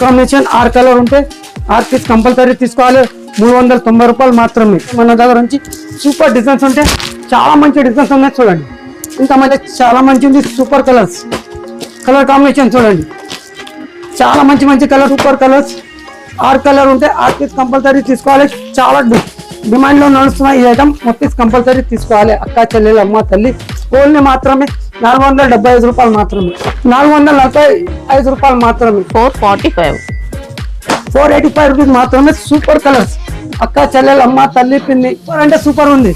Combination 6 colour ఉంటే 6 piece compulsory తీసుకోవాలి. 390 రూపాయలు మాత్రమే. మన దగ్గర నుంచి సూపర్ డిజైన్స్ ఉంటే చాలా మంచి డిజైన్స్ ఉన్నాయి చూడండి. ఇంకా మంచి చాలా మంచి ఉంది. సూపర్ కలర్స్, కలర్ కాంబినేషన్ చూడండి. చాలా మంచి కలర్, సూపర్ కలర్స్. 6 కలర్ ఉంటే 6 పీస్ కంపల్సరీ తీసుకోవాలి. చాలా డిమాండ్ లో నడుస్తున్న ఈ ఐటమ్ మొత్తం కంపల్సరీ తీసుకోవాలి. అక్క చెల్లెలు అమ్మ తల్లి ఓన్లీ మాత్రమే 475 రూపాయలు మాత్రమే. 445 రూపాయలు మాత్రమే. 485 రూపీస్ మాత్రమే. సూపర్ కలర్స్ అక్క చెల్లెలు అమ్మ తల్లి పిన్ని అంటే సూపర్ ఉంది.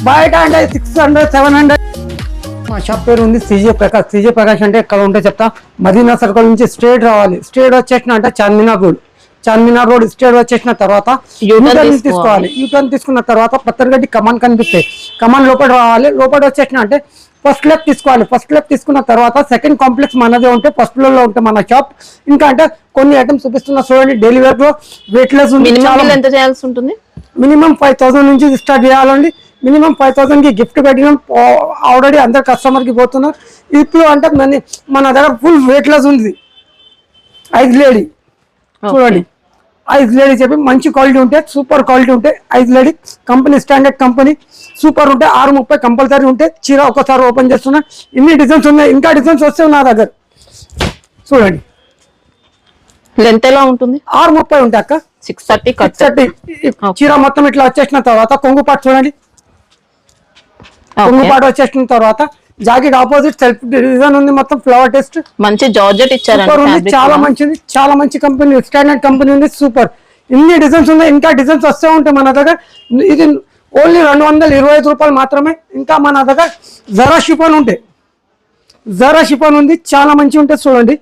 బయట అంటే 600 700. మా షాప్ పేరు ఉంది సిజే ప్రకాష్. సిజే ప్రకాష్ అంటే ఎక్కడ ఉంటే చెప్తా. మదీనా సర్కిల్ నుంచి స్ట్రేట్ రావాలి. స్ట్రేట్ వచ్చేసిన అంటే చార్మినార్ రోడ్ స్ట్రేట్ వచ్చేసిన తర్వాత యూటర్న్ తీసుకోవాలి. యూటర్న్ తీసుకున్న తర్వాత పత్తర్గడ్డి కమాన్ కనిపిస్తాయి. కమాన్ లోపల రావాలి. లోపల వచ్చేసిన అంటే ఫస్ట్ లెఫ్ట్ తీసుకోవాలి. ఫస్ట్ లెఫ్ట్ తీసుకున్న తర్వాత సెకండ్ కాంప్లెక్స్ మనదే ఉంటే ఫస్ట్ ఫ్లోర్ లో ఉంటే మన షాప్. ఇంకా అంటే కొన్ని ఐటమ్స్ చూపిస్తున్నా చూడండి. డైలీ వేర్ లో వెయిట్ లెస్ ఉంది. ఎంత చేయాల్సి ఉంటుంది? మినిమం 5000 నుంచి స్టార్ట్ చేయాలండి. మినిమం 5000 కి గిఫ్ట్ పెట్టినాం. ఆల్రెడీ అందరు కస్టమర్ కి పోతున్నారు. ఇప్పుడు అంటే మన దగ్గర ఫుల్ వెయిట్ లెస్ ఉంది. ఐజ్ లేడీ చూడండి. ఐజ్ లేడీ చెప్పి మంచి క్వాలిటీ ఉంటే సూపర్ క్వాలిటీ ఉంటే ఐజ్ లేడీ కంపెనీ స్టాండర్డ్ కంపెనీ సూపర్ ఉంటే 630 కంపల్సరీ ఉంటే చీర ఒకసారి ఓపెన్ చేస్తున్నా. ఇన్ని డిజైన్స్ ఉన్నాయి. ఇంకా డిజైన్స్ వస్తే నా దగ్గర చూడండి. లెంత్ ఎలా ఉంటుంది? 630 ఉంటాయి అక్క. 630 చీర మొత్తం ఇట్లా వచ్చేసిన తర్వాత కొంగు పాటు చూడండి. కొంగు పాటు వచ్చేసిన తర్వాత జాకెట్ ఆపోజిట్ సెల్ఫ్ డిజైన్ ఉంది. మొత్తం ఫ్లవర్ టెస్ట్ మంచి జార్జెట్ ఇచ్చారు. చాలా మంచిది. చాలా మంచి కంపెనీ స్టాండర్డ్ కంపెనీ ఉంది. సూపర్. ఇన్ని డిజైన్స్ ఉన్నాయి. ఇంకా డిజైన్స్ వస్తూ ఉంటాయి మన దగ్గర. ఇది ఓన్లీ 225 రూపాయలు మాత్రమే. ఇంకా మన దగ్గర జరా షిఫాన్ ఉంటాయి. జరా షిఫాన్ ఉంది. చాలా మంచి ఉంటుంది చూడండి.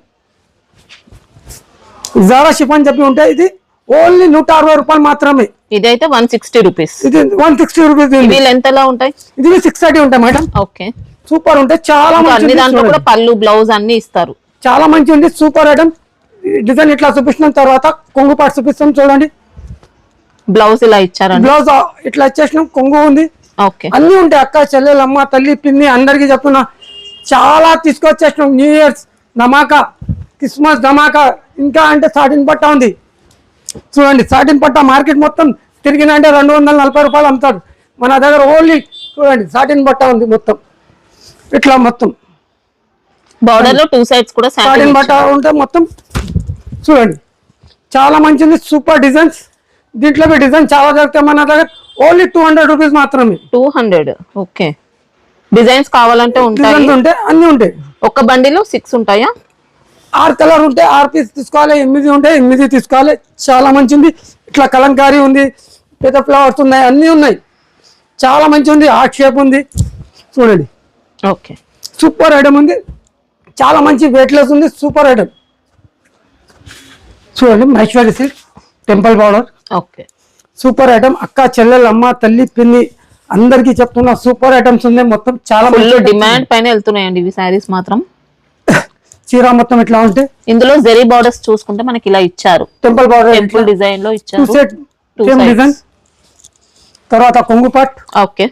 జరా షిఫాన్ చెప్పి ఉంటాయి. ఇది ఓన్లీ 160 రూపాయలు మాత్రమే. ఇదైతే 160 రూపీస్. ఇది 160 రూపీస్. ఎంత ఎలా ఉంటాయి? ఇది 630 ఉంటాయి మేడం. ఓకే సూపర్ ఉంటాయి. చాలా మంచి దాంట్లో కూడా పళ్ళు బ్లౌజ్ అన్ని ఇస్తారు. చాలా మంచి ఉంది. Super item. డిజైన్ ఇట్లా చూపిస్తున్నాం తర్వాత కొంగు పాటు చూపిస్తాం చూడండి. బ్లౌజ్ ఇలా ఇచ్చారండి. బ్లౌజ్ ఇట్లా వచ్చేసినాం. కొంగు ఉంది. ఓకే అన్ని ఉంటాయి. అక్క చెల్లెలు అమ్మ తల్లి పిన్ని అందరికి చెప్తున్నా. చాలా తీసుకొచ్చేసినాం. న్యూ ఇయర్స్ ధమాకా, క్రిస్మస్ ధమాకా. ఇంకా అంటే సాటిన్ పట్ట ఉంది చూడండి. సాటిన్ పట్ట మార్కెట్ మొత్తం తిరిగిన అంటే 240 రూపాయలు అమ్ముతారు. మన దగ్గర ఓన్లీ చూడండి సాటిన్ పట్ట ఉంది. మొత్తం ఇట్లా మొత్తం బార్డర్ లో 2 సైడ్స్ కూడా సాటిన్ పట్ట ఉంటే మొత్తం చూడండి. చాలా మంచిది. Super designs. దీంట్లో డిజైన్ చాలా దొరుకుతాయి మన దగ్గర. ఓన్లీ 200 రూపీస్ మాత్రమే. 200. ఓకే. డిజైన్స్ కావాలంటే ఉంటాయి. అన్ని ఉంటాయి. ఒక బండిలో 6 ఉంటాయా? 6 కలర్ ఉంటే 6 పీస్ తీసుకోవాలి. 8 ఉంటాయి. 8 తీసుకోవాలి. చాలా మంచిది. ఇట్లా కలంకారీ ఉంది. పెద్ద ఫ్లవర్స్ ఉన్నాయి. అన్ని ఉన్నాయి. చాలా మంచి ఉంది. హార్ట్ షేప్ ఉంది చూడండి. ఓకే సూపర్ ఐటమ్ ఉంది. చాలా మంచి వెయిట్ లెస్ ఉంది. సూపర్ ఐటమ్ చూడండి. Maheshwari silk temple border. Okay super item. అక్క చెల్లెలు అమ్మ తల్లి పిన్ని అందరికి చెప్తున్నా. సూపర్ ఐటమ్స్ ఉన్నాయి. మొత్తం చాలా డిమాండ్ పైన వెళ్తున్నాయండి ఇవి సారీస్ మాత్రం. చీర మొత్తం ఇట్లా ఉంటే ఇందులో జెరీ బార్డర్స్ చూసుకుంటే మనకి ఇలా ఇచ్చారు. టెంపుల్ బార్డర్ టెంపుల్ డిజైన్ లో ఇచ్చారు. డిజైన్ తర్వాత కొంగు పాట్. ఓకే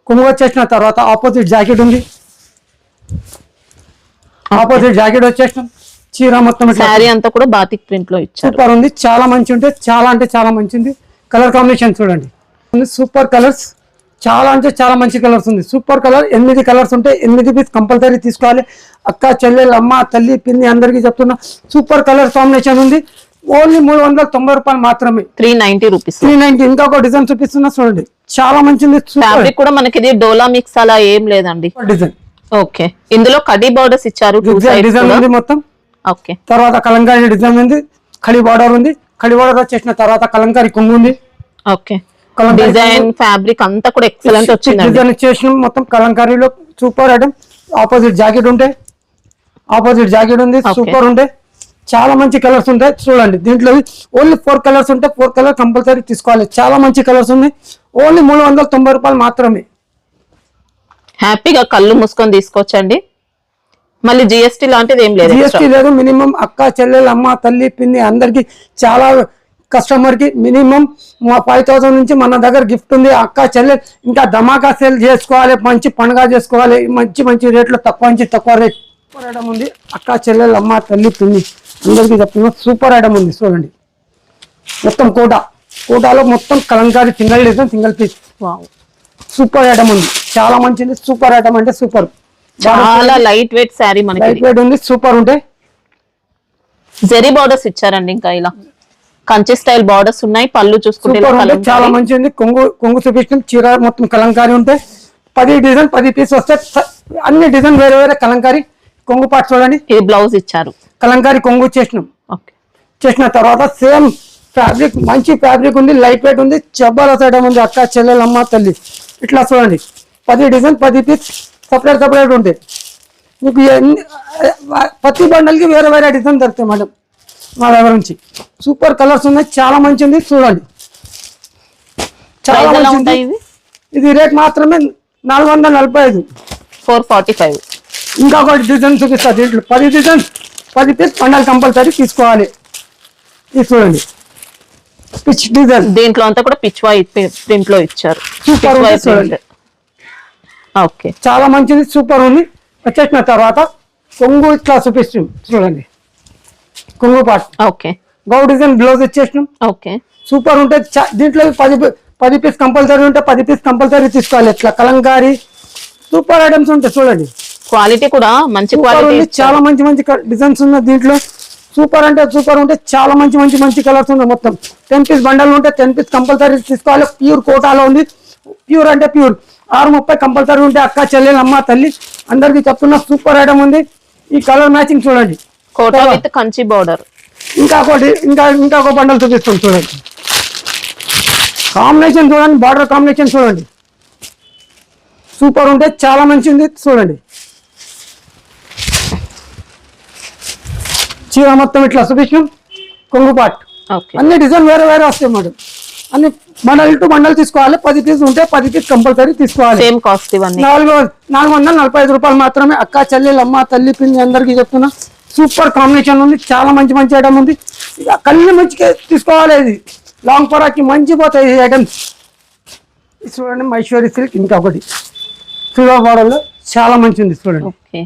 కొంగు వచ్చేసిన తర్వాత ఆపోజిట్ జాకెట్ ఉంది. ఆపోజిట్ జాకెట్ వచ్చేసిన చీర మొత్తం సారీ అంతా కూడా బాతిక్ ప్రింట్ లో ఇచ్చారు. సూపర్ ఉంది. చాలా మంచి ఉంటే చాలా అంటే చాలా మంచిది. కలర్ కాంబినేషన్ చూడండి. Super colours. చాలా అంటే చాలా మంచి కలర్స్ ఉంది. Super colour. 8 కలర్స్ ఉంటాయి. 8 పీస్ కంపల్సరీ తీసుకోవాలి. అక్క చెల్లెలు అమ్మ తల్లి పిన్ని అందరికి చెప్తున్నా. సూపర్ కలర్ కాంబినేషన్ ఉంది. ఓన్లీ 390 రూపాయలు మాత్రమే. 390 రూపీస్. 390. ఇంకొక డిజైన్ చూపిస్తున్నా చూడండి. చాలా మంచిది. ఫ్యాబ్రిక్ కూడా మనకి ఇది డోలా మిక్స్ అలా ఏం లేదండి. Design okay. ఇందులో కడి బార్డర్స్ ఇచ్చారు. డిజైన్ ఉంది మొత్తం. ఓకే. తర్వాత కలంకారీ డిజైన్ ఉంది. కడి బార్డర్ ఉంది. కడి బార్డర్ వచ్చేసిన తర్వాత కలంకారీ కొంగు ఉంది. ఓకే. డిజైన్ ఫ్యాబ్రిక్ అంతా కూడా ఎక్సలెంట్ వచ్చింది. డిజైన్ చేసిన మొత్తం కలంకారీలో సూపర్ ఐటమ్. ఆపోజిట్ జాకెట్ ఉంటే ఆపోజిట్ జాకెట్ ఉంది. సూపర్ ఉంటే చాలా మంచి కలర్స్ ఉంటాయి చూడండి. దీంట్లో ఓన్లీ 4 కలర్స్ ఉంటాయి. 4 కలర్ కంపల్సరీ తీసుకోవాలి. చాలా మంచి కలర్స్ ఉన్నాయి. ఓన్లీ 390 రూపాయలు మాత్రమే. హ్యాపీగా కళ్ళు మూసుకొని తీసుకోవచ్చండి. మళ్ళీ జిఎస్టీ లాంటిది ఏం లేదు. జిఎస్టీ లేదు. మినిమం అక్క చెల్లెలు అమ్మ తల్లి పిన్ని అందరికి చాలా కస్టమర్ కి మినిమం 5000 నుంచి మన దగ్గర గిఫ్ట్ ఉంది. అక్క చెల్లెలు ఇంకా ధమాకా సేల్ చేసుకోవాలి. మంచి పండుగ చేసుకోవాలి. మంచి మంచి రేట్లో తక్కువ నుంచి తక్కువ రేట్ ఉంది. అక్క చెల్లెలు అమ్మ తల్లి పిన్ని అందరికీ చెప్తున్నా సూపర్ ఐటమ్ ఉంది చూడండి. మొత్తం కోటాలో మొత్తం Kalamkari single design single piece. Wow, super item ఉంది, చాలా మంచిది. సూపర్ ఐటమ్ అంటే సూపర్, చాలా లైట్ వెయిట్ శారీ, మనకి లైట్ వెయిట్ ఉంది, సూపర్ ఉంటాయి. జెరీ బార్డర్స్ ఇచ్చారండి, ఇంకా ఇలా కంచి స్టైల్ బార్డర్స్ ఉన్నాయి. పళ్ళు చూసుకుంటే సూపర్ ఉంటాయి, చాలా మంచిది. కొంగు చూపించిన చీర మొత్తం కలంకారీ ఉంటాయి. 10 డిజైన్ 10 పీస్ వస్తాయి. అన్ని డిజైన్ వేరే వేరే కలంకారీ. కొంగు పాటు చూడండి, ఇది బ్లౌజ్ ఇచ్చారు. కలంకారీ కొంగు చేసినాం. ఓకే, చేసిన తర్వాత సేమ్ ఫ్యాబ్రిక్, మంచి ఫ్యాబ్రిక్ ఉంది, లైట్ వెయిట్ ఉంది, జబర్దస్త్ ఐటమ్ ఉంది. అక్క చెల్లెలు అమ్మ తల్లి ఇట్లా చూడండి. 10 డిజైన్ 10 పీస్ సపరేట్ ఉంటాయి. మీకు ప్రతి బండల్కి వేరే వేరే డిజైన్ దొరుకుతాయి మేడం మా దగ్గర నుంచి. సూపర్ కలర్స్ ఉన్నాయి, చాలా మంచిది చూడండి, చాలా ప్రైస్ ఎలా మంచిది. ఉంటాయి ఇవి? ఇది రేట్ మాత్రమే 445. 445. ఇంకా ఒకటి డిజైన్ చూపిస్తా. దీంట్లో 10 డిజైన్ 10 పీస్ బండల్ కంపల్సరీ తీసుకోవాలి. ఇది చూడండి, పిచ్ డిజైన్. దీంట్లో అంతా కూడా పిచ్ వైట్ ప్రింట్ లో ఇచ్చారు. సూపర్ Pitch ఉంది white చూడండి. print. ఓకే, చాలా మంచిది, సూపర్ ఉంది. వచ్చేసిన తర్వాత కొంగు ఇట్లా చూపిస్తాం చూడండి. కొంగు పాట్ ఓకే, గౌ డిజైన్ బ్లౌజ్ ఇచ్చేసినాం. ఓకే. సూపర్ ఉంటుంది. దీంట్లో 10 పీస్ కంపల్సరీ ఉంటే 10 పీస్ కంపల్సరీ తీసుకోవాలి. ఇట్లా కలంకారీ సూపర్ ఐటమ్స్ ఉంటాయి చూడండి. క్వాలిటీ కూడా మంచి సూపర్ క్వాలిటీ ఉంది, చాలా మంచి డిజైన్స్ ఉన్నాయి దీంట్లో. సూపర్ అంటే సూపర్ ఉంటే చాలా మంచి కలర్స్ ఉన్నాయి. మొత్తం 10 పీస్ బండల్ ఉంటే 10 పీస్ కంపల్సరీ తీసుకోవాలి. ప్యూర్ కోటాలో ఉంది, ప్యూర్ అంటే ప్యూర్. 630 కంపల్సరీ ఉంటే అక్క చెల్లెలు అమ్మ తల్లి అందరికి చెప్తున్నా సూపర్ ఐటమ్ ఉంది. ఈ కలర్ మ్యాచింగ్ చూడండి, కోటా విత్ కంచి బార్డర్. ఇంకా ఒక బండల్ చూపిస్తాం చూడండి. కాంబినేషన్ చూడండి, బార్డర్ కాంబినేషన్ చూడండి, సూపర్ ఉంటే చాలా మంచిది చూడండి. చీర మొత్తం ఇట్లా చూపించాం. కొంగు పాట్ ఓకే, అన్ని డిజైన్ వేరే వేరే వస్తాయి మేడం. అన్ని బండల్ టు బండల్ తీసుకోవాలి. 10 పీస్ ఉంటే 10 పీస్ కంపల్సరీ తీసుకోవాలి. సేమ్ కాస్ట్ ఇవన్నీ. 445 రూపాయలు మాత్రమే. అక్క చెల్లెలు అమ్మ తల్లి పిన్ని అందరికీ చెప్తున్నా సూపర్ కాంబినేషన్ ఉంది, చాలా మంచి ఐటమ్ ఉంది. ఇక కళ్ళు మంచిగా తీసుకోవాలి. ఇది లాంగ్ పరాకి మంచి పోతాయి ఈ ఐటమ్స్. చూడండి, మైశ్వరి సిల్క్ ఇంకొకటి సిల్వర్ బార్డర్లో చాలా మంచి ఉంది చూడండి. ఓకే,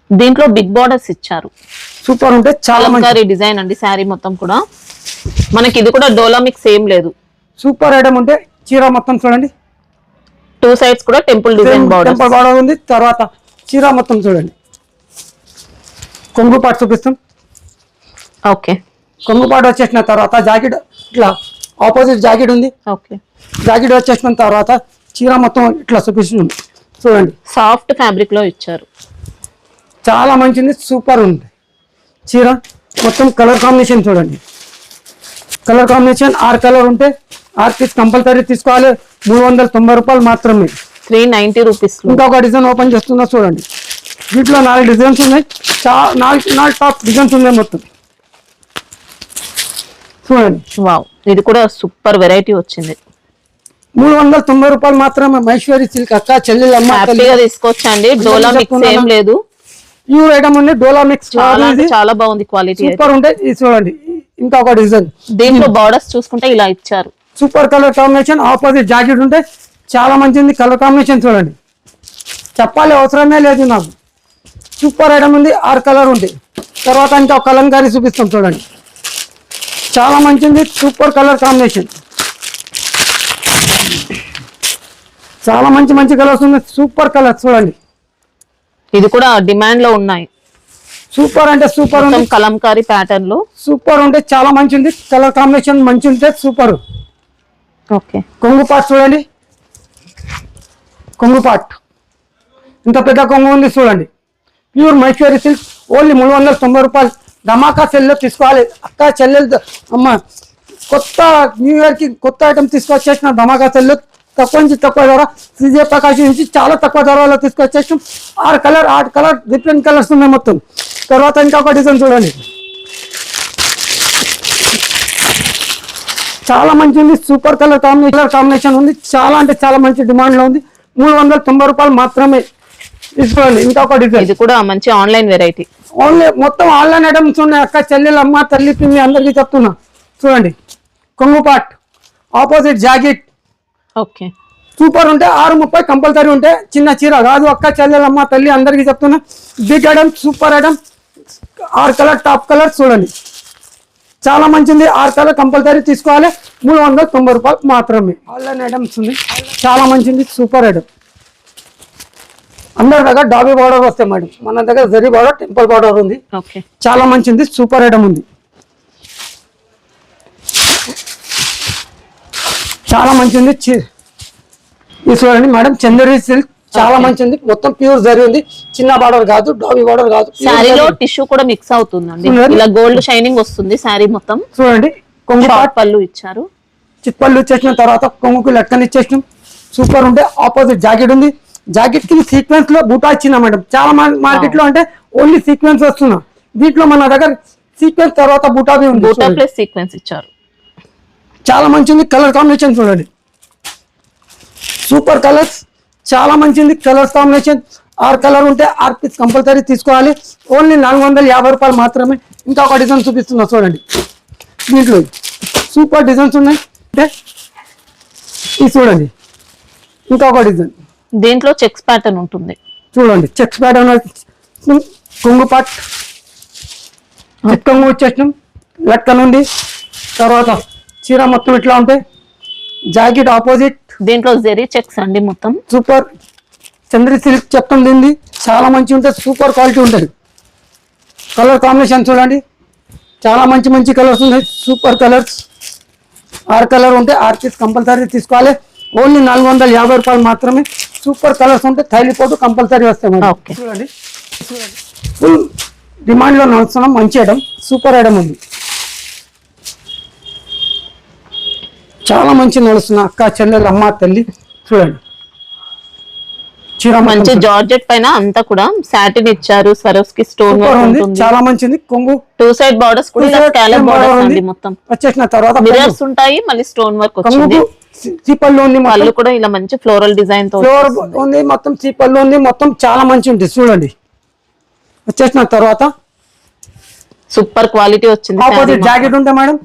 దీంట్లో బిగ్ బార్డర్స్ ఇచ్చారు. సూపర్ ఉంటే చాలా మంచి డిజైన్ అండి. శారీ మొత్తం కూడా మనకి ఇది కూడా డోలా మిక్స్ ఏం లేదు. సూపర్ ఐటమ్ ఉంటే చీర మొత్తం చూడండి. 2 సైడ్స్ కూడా టెంపుల్ డిజైన్ టెంపుల్ బార్డర్ ఉంది. తర్వాత చీర మొత్తం చూడండి. కొంగు పాటు చూపిస్తాం. ఓకే, కొంగు పాటు వచ్చేసిన తర్వాత జాకెట్ ఇట్లా ఆపోజిట్ జాకెట్ ఉంది. ఓకే. జాకెట్ వచ్చేసిన తర్వాత చీర మొత్తం ఇట్లా చూపిస్తున్నాం చూడండి. సాఫ్ట్ ఫ్యాబ్రిక్ లో ఇచ్చారు, చాలా మంచిది, సూపర్ ఉంది. చీర మొత్తం కలర్ కాంబినేషన్ చూడండి. కలర్ కాంబినేషన్ 6 కలర్ ఉంటే 6 పీస్ కంపల్సరీ తీసుకోవాలి. 390 రూపాయలు మాత్రమే. 390 రూపీస్. ఇంకొక డిజైన్ ఓపెన్ చేస్తున్నా చూడండి. వీటిలో 4 డిజైన్స్ ఉన్నాయి. 4 టాప్ డిజైన్స్ ఉన్నాయి మొత్తం చూడండి. వావ్, ఇది కూడా సూపర్ వెరైటీ వచ్చింది. 390 రూపాయలు మాత్రమే. మైశ్వరి సిల్క్ అక్క చెల్లెలు అమ్మ హ్యాపీగా తీసుకోవచ్చండి. డోలా మిక్స్ ఏం లేదు, ప్యూర్ ఐటమ్ ఉంది. డోలా మిక్స్ చాలా బాగుంది క్వాలిటీ, సూపర్ ఉంటాయి. ఇది చూడండి, ఇంకొక డిజైన్. దీంట్లో బార్డర్స్ చూసుకుంటే ఇలా ఇచ్చారు. Super colour combination, opposite jacket ఉంటే చాలా మంచిది. కలర్ కాంబినేషన్ చూడండి, చెప్పాలి అవసరమే లేదు నాకు. సూపర్ ఐటమ్ ఉంది. 6 కలర్ ఉంటాయి. తర్వాత ఇంకా కలంకారీ చూపిస్తాం చూడండి, చాలా మంచిది. సూపర్ కలర్ కాంబినేషన్, చాలా మంచి కలర్స్ ఉన్నాయి. సూపర్ కలర్ చూడండి. ఇది కూడా డిమాండ్ లో ఉన్నాయి. సూపర్ అంటే సూపర్ ఉంది. కలంకారీ ప్యాటర్న్ లో సూపర్ ఉంటే చాలా మంచిది. కలర్ కాంబినేషన్ మంచి ఉంటే సూపర్. ఓకే, కొంగు పాట్ చూడండి. కొంగు పాట్ ఇంత పెద్ద కొంగు ఉంది చూడండి. ప్యూర్ మైశ్వరి సిల్క్ ఓన్లీ 390 రూపాయలు. ధమాకా సెల్లో తీసుకోవాలి. అక్క చెల్లెలు అమ్మ కొత్త న్యూ ఇయర్ కి కొత్త ఐటమ్ తీసుకొచ్చేసిన ధమాకా సెల్లో తక్కువ నుంచి తక్కువ ధర. సిజే ప్రకాశ్ నుంచి చాలా తక్కువ ధరలో తీసుకొచ్చేసాం. 8 కలర్ డిఫరెంట్ కలర్స్ ఉన్నాయి మొత్తం. తర్వాత ఇంకొక డిజైన్ చూడండి, చాలా మంచి ఉంది. సూపర్ కలర్ కాంబినేషన్ ఉంది. చాలా అంటే చాలా మంచి డిమాండ్ లో ఉంది. 390 రూపాయలు మాత్రమే తీసుకోండి. ఇంకొక డిజైన్, ఇది కూడా మంచి ఆన్లైన్ వెరైటీ. ఓన్లీ మొత్తం ఆన్లైన్ ఐటమ్స్ ఉన్నాయి. అక్క చెల్లెలు అమ్మ తల్లి పిన్ని అందరికీ చెప్తున్నా చూడండి. కొంగు పాట్, ఆపోజిట్ జాకెట్, ఓకే, సూపర్ ఉంటే 630 కంపల్సరీ ఉంటే. చిన్న చీర కాదు. అక్క చెల్లెలు అమ్మ తల్లి అందరికీ చెప్తున్నా. Big item, super item. ఆరు కలర్ టాప్ కలర్ చూడండి, చాలా మంచిది. ఆరు కలర్ కంపల్సరీ తీసుకోవాలి. 390 రూపాయలు మాత్రమే. ఆన్లైన్ ఐటమ్స్ ఉంది, చాలా మంచిది, సూపర్ ఐటమ్. అందరి దగ్గర డాబీ బార్డర్ వస్తాయి మేడం, మన దగ్గర జరీ బార్డర్, టెంపుల్ బార్డర్ ఉంది. ఓకే, చాలా మంచిది, సూపర్ ఐటమ్ ఉంది. చాలా మంచిది. ఇది చూడండి మేడం, చందేరి సిల్క్, చాలా మంచిది. మొత్తం ప్యూర్ జరీ ఉంది, చిన్న బార్డర్ కాదు, డాబీ బార్డర్ కాదు. శారీలో టిష్యూ కూడా మిక్స్ అవుతుందండి, ఇలా గోల్డ్ షైనింగ్ వస్తుంది శారీ మొత్తం. చూడండి, కొంగు పళ్ళు ఇచ్చారు, చిత్పళ్ళు ఇచ్చేసిన తర్వాత కొంగుకు లెక్కలు ఇచ్చేసినాం, సూపర్ ఉంటే. ఆపోజిట్ జాకెట్ ఉంది, జాకెట్ కి సీక్వెన్స్ లో బూటా ఇచ్చిన మేడం. చాలా మార్కెట్ లో అంటే ఓన్లీ సీక్వెన్స్ వస్తున్నా, దీంట్లో మన దగ్గర సీక్వెన్స్ తర్వాత బూటా ఉంది. బూటా ప్లస్ సీక్వెన్స్ ఇచ్చారు, చాలా మంచిది. కలర్ కాంబినేషన్ చూడండి, సూపర్ కలర్స్, చాలా మంచిది. కలర్స్ కాంబినేషన్ 6 కలర్ ఉంటే 6 పీస్ కంపల్సరీ తీసుకోవాలి. ఓన్లీ 450 రూపాయలు మాత్రమే. ఇంకా ఒక డిజైన్ చూపిస్తున్నా చూడండి, దీంట్లో సూపర్ డిజైన్స్ ఉన్నాయి. అంటే ఇది చూడండి, ఇంకా ఒక డిజైన్, దీంట్లో చెక్స్ ప్యాటర్న్ ఉంటుంది చూడండి. చెక్స్ ప్యాటర్న్, కొంగు పాట్, కొంగు వచ్చేసినాం, లెక్క నుండి తర్వాత చీర మొత్తం ఇట్లా ఉంటాయి. జాకెట్ ఆపోజిట్, దీంట్లో జెరీ చెక్స్ అండి మొత్తం. సూపర్ చంద్రి సిల్క్ చెప్తుంది, దీన్ని చాలా మంచి ఉంటుంది, సూపర్ క్వాలిటీ ఉంటుంది. కలర్ కాంబినేషన్ చూడండి, చాలా మంచి మంచి కలర్స్ ఉన్నాయి, సూపర్ కలర్స్. 6 కలర్ ఉంటే 6 పీస్ కంపల్సరీ తీసుకోవాలి. ఓన్లీ 450 రూపాయలు మాత్రమే. సూపర్ కలర్స్ ఉంటే థైలిపోటు కంపల్సరీ వస్తాయి మేడం. ఓకే, చూడండి, ఫుల్ డిమాండ్ లో నడుస్తున్నాం, మంచి ఐటమ్, సూపర్ ఐటమ్ ఉంది, చాలా మంచి నడుస్తున్నా. అక్క చెల్లెలు అమ్మ తల్లి చూడండి, చీర మంచి జార్జెట్ పైన అంతా కూడా సాటిన్ ఇచ్చారు, సరోస్కి స్టోన్ వర్క్ ఉంది, ఉంటుంది. చాలా మంచిది. కొంగు 2 సైడ్ బార్డర్స్ కూడా ఇలా స్కాలప్ బార్డర్స్ అండి మొత్తం. వచ్చేసిన తర్వాత మిర్రర్స్ ఉంటాయి, మళ్ళీ స్టోన్ వర్క్ వచ్చింది. చీపల్లో ఉంది, పళ్ళు కూడా ఇలా మంచి ఫ్లోరల్ డిజైన్ తో ఫ్లోర్ ఉంది, మొత్తం చీపల్లో ఉంది, మొత్తం చాలా మంచి ఉంటుంది చూడండి. వచ్చేసిన తర్వాత సూపర్ క్వాలిటీ వచ్చింది. ఆపోజిట్ జాకెట్ ఉంటే మేడం,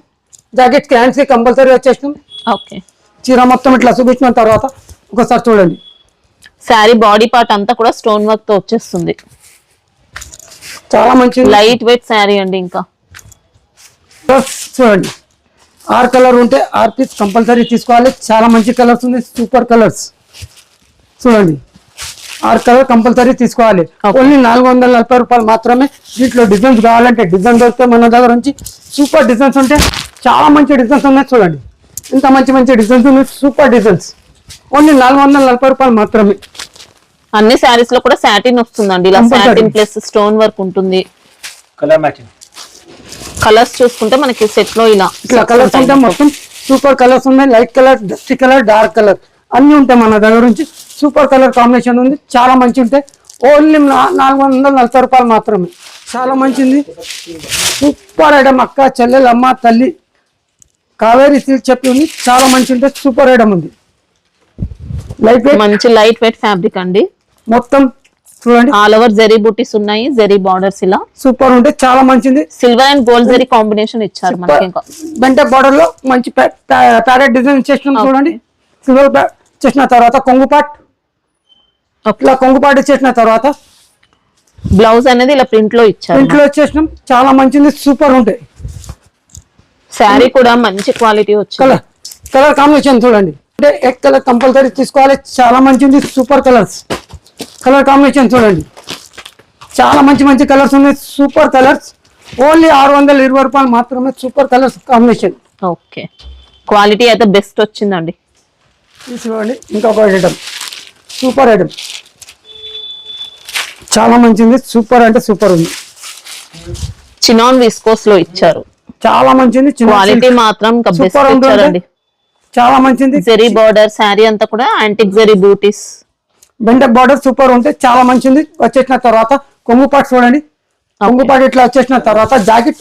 జాకెట్ హ్యాండ్స్ కి కంపల్సరీ వచ్చేసినాం. ఓకే, చీర మొత్తం ఇట్లా చూపించిన తర్వాత ఒకసారి చూడండి, శారీ బాడీ పార్ట్ అంతా కూడా స్టోన్ వర్క్ తో వచ్చేస్తుంది. చాలా మంచి లైట్ వెయిట్ శారీ అండి. ఇంకా చూడండి, 6 కలర్ ఉంటే 6 పీస్ కంపల్సరీ తీసుకోవాలి. చాలా మంచి కలర్స్ ఉంది, సూపర్ కలర్స్ చూడండి. 6 కలర్ కంపల్సరీ తీసుకోవాలి. ఓన్లీ 440 రూపాయలు మాత్రమే. దీంట్లో డిజైన్స్ కావాలంటే డిజైన్ దొరికితే మన దగ్గర నుంచి. సూపర్ డిజైన్స్ ఉంటే చాలా మంచి డిజైన్స్ ఉన్నాయి చూడండి, ఇంత మంచి మంచి డిజైన్స్ ఉన్నాయి, సూపర్ డిజైన్స్. ఓన్లీ 440 రూపాయలు మాత్రమే. అన్ని శారీస్ లో కూడా సాటిన్ వస్తుందండి, ఇలా సాటిన్ ప్లస్ స్టోన్ వర్క్ ఉంటుంది. కలర్ మ్యాచింగ్ కలర్స్ చూసుకుంటే మనకి సెట్ లో ఇలా కలర్స్ ఉంటాయి, మొత్తం సూపర్ కలర్స్ ఉన్నాయి. Light colour, dusty colour, dark colour అన్ని ఉంటాయి మన దగ్గర నుంచి. సూపర్ కలర్ కాంబినేషన్ ఉంది, చాలా మంచి ఉంటాయి. ఓన్లీ 440 రూపాయలు మాత్రమే. చాలా మంచిది, సూపర్ ఐటమ్. అక్క చెల్లెలు అమ్మ తల్లి కావేరీ సిల్క్ చెప్పి ఉంది, చాలా మంచి ఉంటాయి, సూపర్ ఐటమ్ ఉంది. లైట్ వెయిట్, మంచి లైట్ వెయిట్ ఫ్యాబ్రిక్ అండి. మొత్తం చూడండి, ఆల్ ఓవర్ జెరీ బూటీస్ ఉన్నాయి, జెరీ బార్డర్స్ ఇలా సూపర్ ఉంటే చాలా మంచిది. Silver and gold zari combination ఇచ్చారు మనకి. ఇంకా బెంట బార్డర్ లో మంచి ప్యారెట్ డిజైన్ చేసినాం చూడండి. సిల్వర్ చేసిన తర్వాత కొంగుపాట్, ఇట్లా కొంగుపాట్ ఇచ్చేసిన తర్వాత బ్లౌజ్ అనేది ఇలా ప్రింట్ లో ఇచ్చారు. ప్రింట్ లో వచ్చేసినాం, చాలా మంచిది, సూపర్ ఉంటాయి. శారీ కూడా మంచి క్వాలిటీ వచ్చింది. కలర్ కలర్ కాంబినేషన్ చూడండి, అంటే ఎగ్ కలర్ కంపల్సరీ తీసుకోవాలి, చాలా మంచిది, సూపర్ కలర్స్. కలర్ కాంబినేషన్ చూడండి, చాలా మంచి మంచి కలర్స్ ఉన్నాయి, సూపర్ కలర్స్. ఓన్లీ 620 రూపాయలు మాత్రమే. Super colours combination. Okay, quality అయితే బెస్ట్ వచ్చిందండి. చూడండి, ఇంకొక ఐటమ్, సూపర్ ఐటమ్, చాలా మంచిది, సూపర్ అంటే సూపర్ ఉంది. చినాన్ విస్కోస్ లో ఇచ్చారు, చాలా మంచిది. క్వాలిటీ మాత్రం బెస్ట్ ఇచ్చారండి. చాలా మంచిది. జెరీ బార్డర్ శారీ అంతా కూడా యాంటిక్ జెరీ బూటీస్, బెంటక్ బార్డర్ సూపర్ ఉంటే చాలా మంచిది. వచ్చేసిన తర్వాత కొంగుపాటు చూడండి, కొంగుపాటు ఇట్లా వచ్చేసిన తర్వాత జాకెట్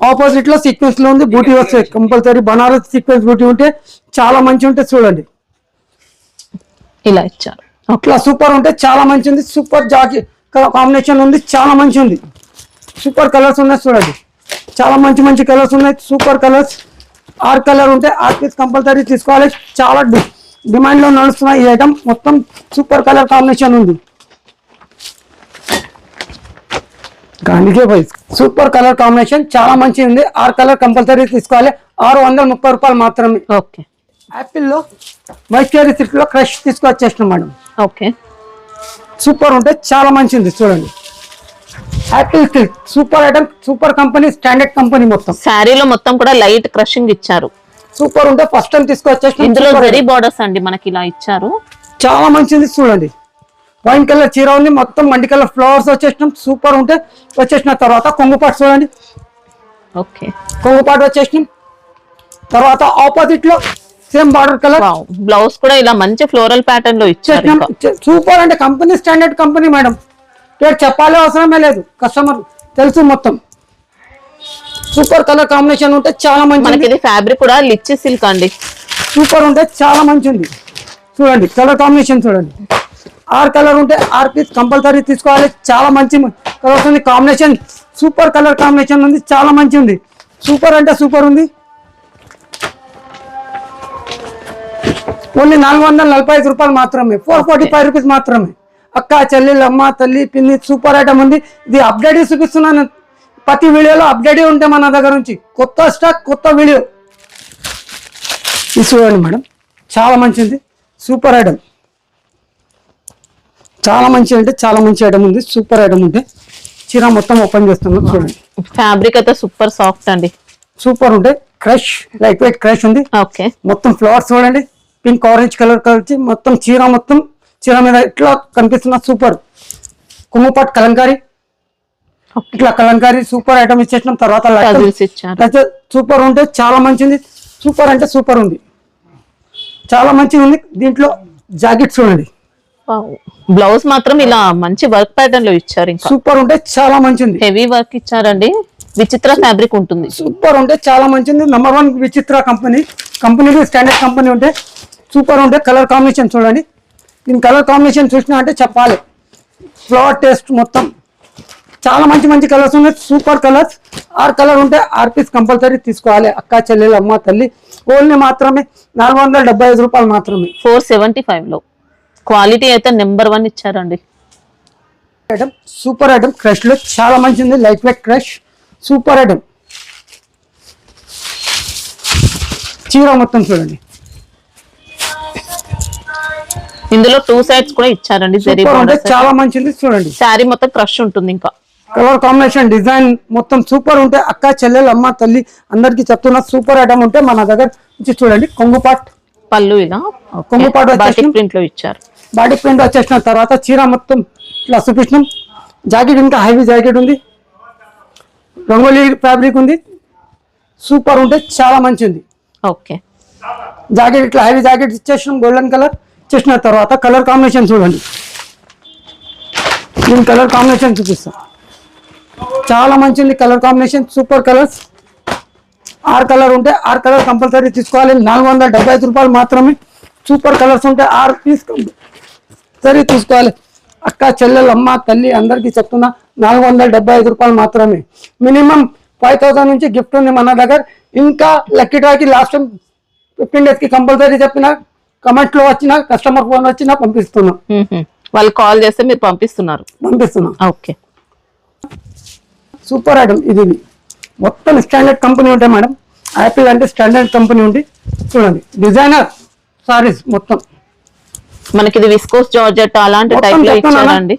ఆపోజిట్ లో సీక్వెన్స్ లో ఉంది, బూటీ వస్తాయి కంపల్సరీ. బనారస్ సీక్వెన్స్ బూటీ ఉంటే చాలా మంచి ఉంటుంది చూడండి, ఇలా ఇచ్చారు. అట్లా సూపర్ ఉంటే చాలా మంచిది. సూపర్ జాకెట్ కాంబినేషన్ ఉంది, చాలా మంచి ఉంది. సూపర్ కలర్స్ ఉన్నాయి చూడండి, చాలా మంచి మంచి కలర్స్ ఉన్నాయి, సూపర్ కలర్స్. 6 కలర్ ఉంటే 6 పీస్ కంపల్సరీ తీసుకోవాలి. చాలా డిమాండ్ లో నడుస్తున్న ఈ ఐటమ్, మొత్తం సూపర్ కలర్ కాంబినేషన్ ఉంది. అందుకే పోయి సూపర్ కలర్ కాంబినేషన్ చాలా మంచిగా ఉంది. 6 కలర్ కంపల్సరీ తీసుకోవాలి. 630 రూపాయలు మాత్రమే. ఓకే. యాపిల్లో వైస్టరీ సిల్క్ లో క్రష్ తీసుకొచ్చేసినాం మేడం. ఓకే. సూపర్ ఉంటే చాలా మంచిది చూడండి. Apple silk super item, super company, standard company. మొత్తం శారీలో మొత్తం కూడా లైట్ క్రషింగ్ ఇచ్చారు. సూపర్ ఉంటే ఫస్ట్ టైం తీసుకొచ్చేసినాం. ఇందులో జరీ బోర్డర్స్ అండి మనకి ఇలా ఇచ్చారు. చాలా మంచిది చూడండి. వైన్ కలర్ చీర ఉంది, మొత్తం మండి కలర్ ఫ్లవర్స్ వచ్చేసినాం. సూపర్ ఉంటే వచ్చేసిన తర్వాత కొంగుపాటు చూడండి. ఓకే. కొంగుపాటు వచ్చేసినాం. తర్వాత ఆపోజిట్ లో సేమ్ బార్డర్ కలర్. బ్లౌజ్ కూడా ఇలా మంచి ఫ్లోరల్ ప్యాటర్న్ లో ఇచ్చారు. సూపర్ అంటే కంపెనీ స్టాండర్డ్ కంపెనీ మేడం. చెప్పాలి అవసరమే లేదు, కస్టమర్ తెలుసు మొత్తం. సూపర్ కలర్ కాంబినేషన్ ఉంటే చాలా మంచి. ఇది ఫ్యాబ్రిక్ కూడా లిచ్చి సిల్క్ అండి. సూపర్ ఉంటే చాలా మంచి ఉంది చూడండి. కలర్ కాంబినేషన్ చూడండి. 6 కలర్ ఉంటే 6 పీస్ కంపల్సరీ తీసుకోవాలి. చాలా మంచి కలర్స్ ఉంది. కాంబినేషన్ సూపర్ కలర్ కాంబినేషన్ ఉంది, చాలా మంచి ఉంది. సూపర్ అంటే సూపర్ ఉంది. ఓన్లీ 445 రూపాయలు మాత్రమే. 445 రూపీస్ మాత్రమే. అక్క, చెల్లెలు, అమ్మ, తల్లి, పిన్ని సూపర్ ఐటమ్ ఉంది. ఇది అప్డేట్ చూపిస్తున్నాను. ప్రతి వీడియోలో అప్డేట్ ఉంటే మన దగ్గర నుంచి కొత్త స్టాక్, కొత్త వీడియో. ఇది చూడండి మేడం, చాలా మంచిది. సూపర్ ఐటమ్, చాలా మంచి అంటే చాలా మంచి ఐటమ్ ఉంది. సూపర్ ఐటమ్ ఉంటే చీర మొత్తం ఓపెన్ చేస్తున్నాం చూడండి. ఫ్యాబ్రిక్ అయితే సూపర్ సాఫ్ట్ అండి. సూపర్ ఉంటే క్రష్, లైట్ వెయిట్ క్రష్ ఉంది. ఓకే. మొత్తం ఫ్లవర్స్ చూడండి, పింక్ ఆరెంజ్ కలర్ కలిసి మొత్తం చీర మీద ఇట్లా కనిపిస్తున్న సూపర్. కుమ్ముపాట్ కలంకారీ, ఇట్లా కలంకారీ సూపర్ ఐటమ్ ఇచ్చేసినాం. తర్వాత సూపర్ ఉంటే చాలా మంచిది. సూపర్ అంటే సూపర్ ఉంది, చాలా మంచిగా ఉంది. దీంట్లో జాకెట్ చూడండి. బ్లౌజ్ మాత్రం ఇలా మంచి వర్క్ ప్యాటర్న్ లో ఇచ్చారు. సూపర్ ఉంటే చాలా మంచిది. హెవీ వర్క్ ఇచ్చారండి. విచిత్ర ఫ్యాబ్రిక్ ఉంటుంది. సూపర్ ఉంటే చాలా మంచిది. నంబర్ 1 విచిత్ర కంపెనీ స్టాండర్డ్ కంపెనీ ఉంటే సూపర్ ఉంటే. కలర్ కాంబినేషన్ చూడండి. దీని కలర్ కాంబినేషన్ చూసినా అంటే చెప్పాలి. ఫ్లవర్ టేస్ట్ మొత్తం చాలా మంచి కలర్స్ ఉన్నాయి. Super colours. 6 కలర్ ఉంటే 6 పీస్ కంపల్సరీ తీసుకోవాలి. అక్క, చెల్లెలు, అమ్మ, తల్లి. ఓన్లీ మాత్రమే 475 రూపాయలు మాత్రమే. 475 లో క్వాలిటీ అయితే నెంబర్ 1 ఇచ్చారండి. Item super item. క్రష్ లో చాలా మంచిది. Light weight crush super item. చీర మొత్తం చూడండి. ఇందులో 2 సైడ్స్ కూడా ఇచ్చారండి. చాలా మంచిది చూడండి. శారీ మొత్తం క్రష్ ఉంటుంది. ఇంకా కలర్ కాంబినేషన్, డిజైన్ మొత్తం సూపర్ ఉంటే. అక్క, చెల్లెలు, అమ్మ, తల్లి అందరికి చెప్తున్నా సూపర్ ఐటమ్ ఉంటే మన దగ్గర నుంచి చూడండి. కొంగుపాట్ పళ్ళు, ఇలా కొంగుపాట్ ప్రింట్ లో ఇచ్చారు. బాడీ ప్రింట్ వచ్చేసిన తర్వాత చీర మొత్తం ఇట్లా చూపించినాం. జాకెట్ ఇంకా హెవీ జాకెట్ ఉంది. రంగోలీ ఫ్యాబ్రిక్ ఉంది. సూపర్ ఉంటే చాలా మంచిది. ఓకే. జాకెట్ ఇట్లా హెవీ జాకెట్ ఇచ్చేసినాం. గోల్డెన్ కలర్ ఇచ్చేసిన తర్వాత కలర్ కాంబినేషన్ చూడండి. దీని కలర్ కాంబినేషన్ చూపిస్తాం. చాలా మంచిది colour combination. Super colours. 6 colour ఉంటే 6 కలర్ కంపల్సరీ తీసుకోవాలి. 475 రూపాయలు మాత్రమే. సూపర్ కలర్స్ ఉంటే 6 పీస్ సరే తీసుకోవాలి. అక్క, చెల్లెలు, అమ్మ, తల్లి అందరికి చెప్తున్నా 475 రూపాయలు మాత్రమే. మినిమం 5000 నుంచి గిఫ్ట్ ఉంది మన దగ్గర. ఇంకా లక్కీ డ్రాకి లాస్ట్ టైం 15 days కి కంపల్సరీ చెప్పిన, కమెంట్ లో వచ్చిన, కస్టమర్ ఫోన్ వచ్చినా పంపిస్తున్నాం. వాళ్ళు కాల్ చేస్తే మీరు పంపిస్తున్నాం. ఓకే. Super item. ఇది మొత్తం స్టాండర్డ్ కంపెనీ ఉంటాయి మేడం. యాపిల్ అంటే స్టాండర్డ్ కంపెనీ ఉంది చూడండి. డిజైనర్ సారీస్ మొత్తం మనకి ఇది విస్కోస్ జార్జెట్ అలాంటి టైప్ లో ఇచ్చారండి.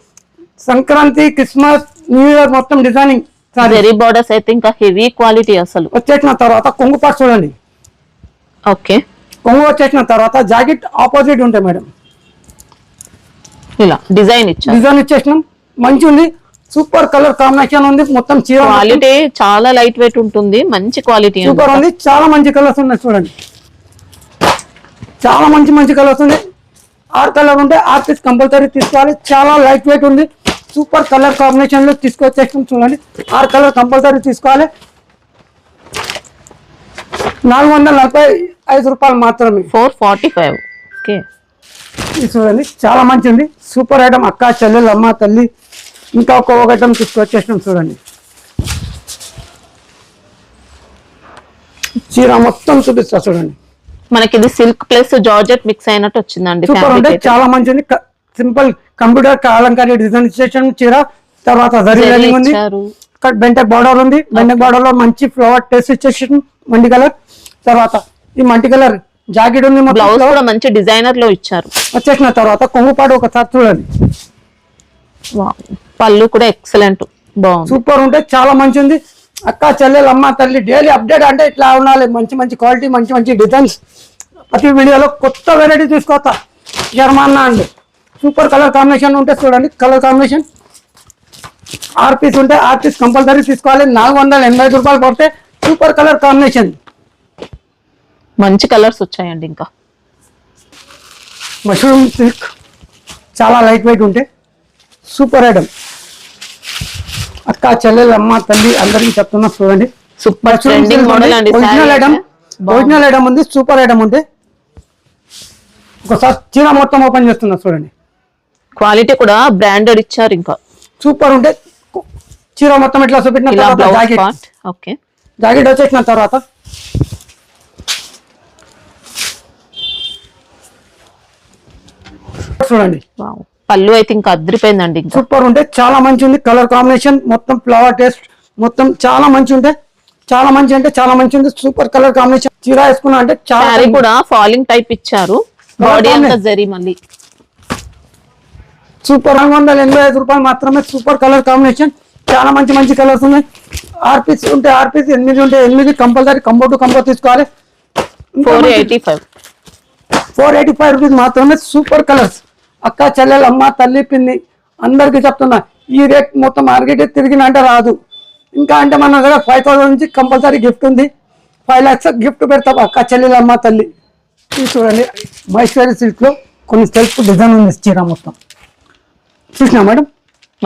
సంక్రాంతి, క్రిస్మస్, న్యూ ఇయర్ మొత్తం డిజైనింగ్. జరీ బోర్డర్స్ అయితే ఇంకా హెవీ క్వాలిటీ అసలు. వచ్చేసిన తర్వాత కొంగు పాటు చూడండి. ఓకే. కొంగు వచ్చేసిన తర్వాత జాకెట్ ఆపోజిట్ ఉంటాయి మేడం. ఇలా డిజైన్ ఇచ్చేసినాం. మంచి ఉంది. సూపర్ కలర్ కాంబినేషన్ ఉంది. మొత్తం చీర క్వాలిటీ చాలా లైట్ వెయిట్ ఉంటుంది. మంచి క్వాలిటీ సూపర్ ఉంది. చాలా మంచి కలర్స్ ఉన్నాయి చూడండి. చాలా మంచి కలర్స్ ఉంది. 6 కలర్ ఉంటే 6 పీస్ కంపల్సరీ తీసుకోవాలి. చాలా లైట్ వెయిట్ ఉంది. సూపర్ కలర్ కాంబినేషన్ లో తీసుకొచ్చేస్తాం చూడండి. 6 కలర్ కంపల్సరీ తీసుకోవాలి. 445 రూపాయలు మాత్రమే. 445. ఓకే. చూడండి చాలా మంచిది. Super item. అక్క, చెల్లెలు, అమ్మ, తల్లి ఇంకా ఒక్కొక్క ఐటమ్ తీసుకొచ్చేసినాం చూడండి. చీర మొత్తం చూపిస్తా చూడండి. మనకి ఇది సిల్క్ ప్లస్ జార్జెట్ మిక్స్ అయినట్టు వచ్చిందండి. సూపర్ ఉంటే చాలా మంచిది. సింపుల్ కంప్యూటర్ అలంకారీ డిజైన్ చేసిన చీర తర్వాత జరీ రన్నింగ్ ఉంది, ఇచ్చారు. ఇక్కడ బెంటెక్ బార్డర్ ఉంది, బెంటెక్ బార్డర్ లో మంచి ఫ్లవర్ టేస్ట్ ఇచ్చేసి మంటి కలర్. తర్వాత ఈ మంటి కలర్ జాకెట్ ఉంది, బ్లౌజ్ కూడా మంచి డిజైనర్ లో ఇచ్చారు. వచ్చేసిన తర్వాత కొంగుపాటు ఒకసారి చూడండి, వావ్. పళ్ళు కూడా ఎక్సలెంట్ బాగుంది, సూపర్ ఉంటే చాలా మంచి ఉంది. అక్క చెల్లెలు అమ్మ తల్లి డైలీ అప్డేట్ అంటే ఇట్లా ఉండాలి, మంచి మంచి క్వాలిటీ, మంచి మంచి డిజైన్స్. ప్రతి వీడియోలో కొత్త వెరైటీ తీసుకొస్తా. జర్మానా అండి, సూపర్ కలర్ కాంబినేషన్ ఉంటే చూడండి, కలర్ కాంబినేషన్ 6 పీస్ ఉంటే 6 పీస్ కంపల్సరీ తీసుకోవాలి. 485 రూపాయలు పడితే సూపర్ కలర్ కాంబినేషన్. మంచి కలర్స్ వచ్చాయండి. ఇంకా మష్రూమ్ సిల్క్ చాలా లైట్ వెయిట్ ఉంటే సూపర్ ఐటమ్. అక్క చెల్లెలు అమ్మ తల్లి అందరికీ చెప్తున్నా చూడండి, సూపర్ ట్రెండింగ్ మోడల్ అండి. ఒరిజినల్ ఐటమ్, ఒరిజినల్ ఐటమ్ ఉంది, సూపర్ ఐటమ్ ఉంటే. ఒకసారి చీర మొత్తం ఓపెన్ చేస్తున్నా చూడండి, క్వాలిటీ కూడా బ్రాండెడ్ ఇచ్చారు. ఇంకా సూపర్ ఉంటే చీర మొత్తం ఇట్లా చూపెట్టిన ఇలా తర్వాత blouse jacket, part. Okay, jacket వచ్చేసిన తర్వాత చూడండి, వావ్. పళ్ళు అయితే ఇంకా అదిరిపోయిందండి. ఇంకా సూపర్ ఉంటే చాలా మంచి ఉంది. కలర్ కాంబినేషన్ మొత్తం ఫ్లవర్ టేస్ట్ మొత్తం చాలా మంచి ఉంటే, చాలా మంచి అంటే చాలా మంచి ఉంది. Super colour combination. చీర వేసుకున్నా అంటే చాలా శారీ కూడా ఫాలింగ్ టైప్ ఇచ్చారు, బాడీ అంతా జరీ మళ్ళీ సూపర్. 485 రూపాయలు మాత్రమే. సూపర్ కలర్ కాంబినేషన్, చాలా మంచి మంచి కలర్స్ ఉన్నాయి. 6 పీస్ ఉంటే 6 పీస్, 8 ఉంటే 8 కంపల్సరీ కంబో టు కంబో తీసుకోవాలి. 485 రూపీస్ మాత్రమే. Super colours. అక్క చెల్లెలు అమ్మ తల్లి పిన్ని అందరికి చెప్తున్నా, ఈ రేట్ మొత్తం మార్కెట్ తిరిగిన అంటే రాదు. ఇంకా అంటే మన దగ్గర 5,000 నుంచి కంపల్సరీ గిఫ్ట్ ఉంది. 5 lakhs గిఫ్ట్ పెడతాం అక్క చెల్లెలు అమ్మ తల్లి. ఇది చూడండి, మహేశ్వరి సిల్క్ లో కొన్ని సెల్ఫ్ డిజైన్ ఉంది చీర మొత్తం. చూసినా మేడం,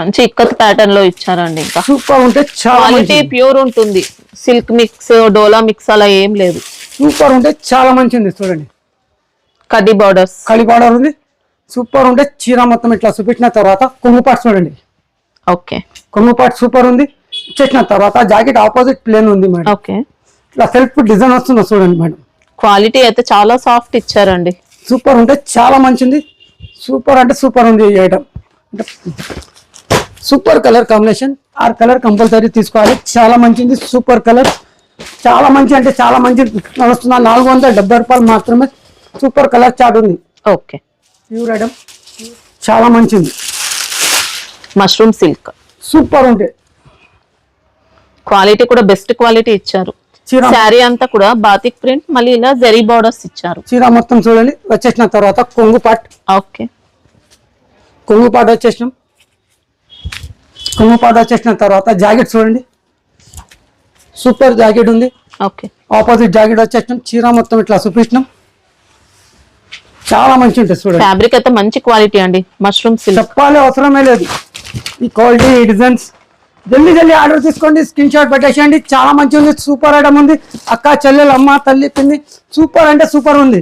మంచి ఇక్కత్ ప్యాటర్న్ లో ఇచ్చారండి. ఇంకా సూపర్ ఉంటే చాలా క్వాలిటీ ప్యూర్ ఉంటుంది, సిల్క్ మిక్స్ డోలా మిక్స్ అలా ఏం లేదు. సూపర్ ఉంటే చాలా మంచి ఉంది. చూడండి, కడ్డీ బార్డర్స్, కలి బార్డర్ ఉంది. సూపర్ ఉంటే చీర మొత్తం ఇట్లా చూపించిన తర్వాత కొంగుపాటు చూడండి, ఓకే కొంగుపాటు సూపర్ ఉంది. ఇచ్చేసిన తర్వాత జాకెట్ ఆపోజిట్ ప్లేన్ ఉంది మేడం, ఓకే. ఇట్లా సెల్ఫ్ డిజైన్ వస్తుంది చూడండి మేడం. క్వాలిటీ అయితే చాలా సాఫ్ట్ ఇచ్చారండి. సూపర్ ఉంటే చాలా మంచి ఉంది. సూపర్ అంటే సూపర్ ఉంది ఈ ఐటమ్. అంటే super colour combination, 6 colour compulsory తీసుకోవాలి. చాలా మంచి ఉంది, సూపర్ కలర్. చాలా మంచి అంటే చాలా మంచి వస్తున్నా. 470 రూపాయలు మాత్రమే. సూపర్ కలర్ చాట్ ఉంది, ఓకే. ప్యూర్ ఐటమ్, చాలా మంచిది. మష్రూమ్ సిల్క్ సూపర్ ఉంటే క్వాలిటీ కూడా బెస్ట్ క్వాలిటీ ఇచ్చారు. చీర శారీ అంతా కూడా బాతిక్ ప్రింట్, మళ్ళీ ఇలా జరీ బార్డర్స్ ఇచ్చారు. చీర మొత్తం చూడండి. వచ్చేసిన తర్వాత కొంగుపాట్, ఓకే. కొంగుపాటు వచ్చేసినాం. కొంగుపాటు వచ్చేసిన తర్వాత జాకెట్ చూడండి, సూపర్ జాకెట్ ఉంది. ఓకే, ఆపోజిట్ జాకెట్ వచ్చేసినాం. చీర మొత్తం ఇట్లా చూపించినాం, చాలా మంచి ఉంటుంది చూడండి. ఫ్యాబ్రిక్ అయితే మంచి క్వాలిటీ అండి. మష్రూమ్ సిల్క్ చెప్పాలి అవసరమే లేదు. ఈ క్వాలిటీ, ఈ డిజైన్స్ జల్దీ జల్దీ ఆర్డర్ తీసుకోండి, స్క్రీన్ షాట్ పెట్టేసేయండి. చాలా మంచి ఉంది, సూపర్ ఐటమ్ ఉంది. అక్క చెల్లెలు అమ్మ తల్లి పిన్ని సూపర్ అంటే సూపర్ ఉంది.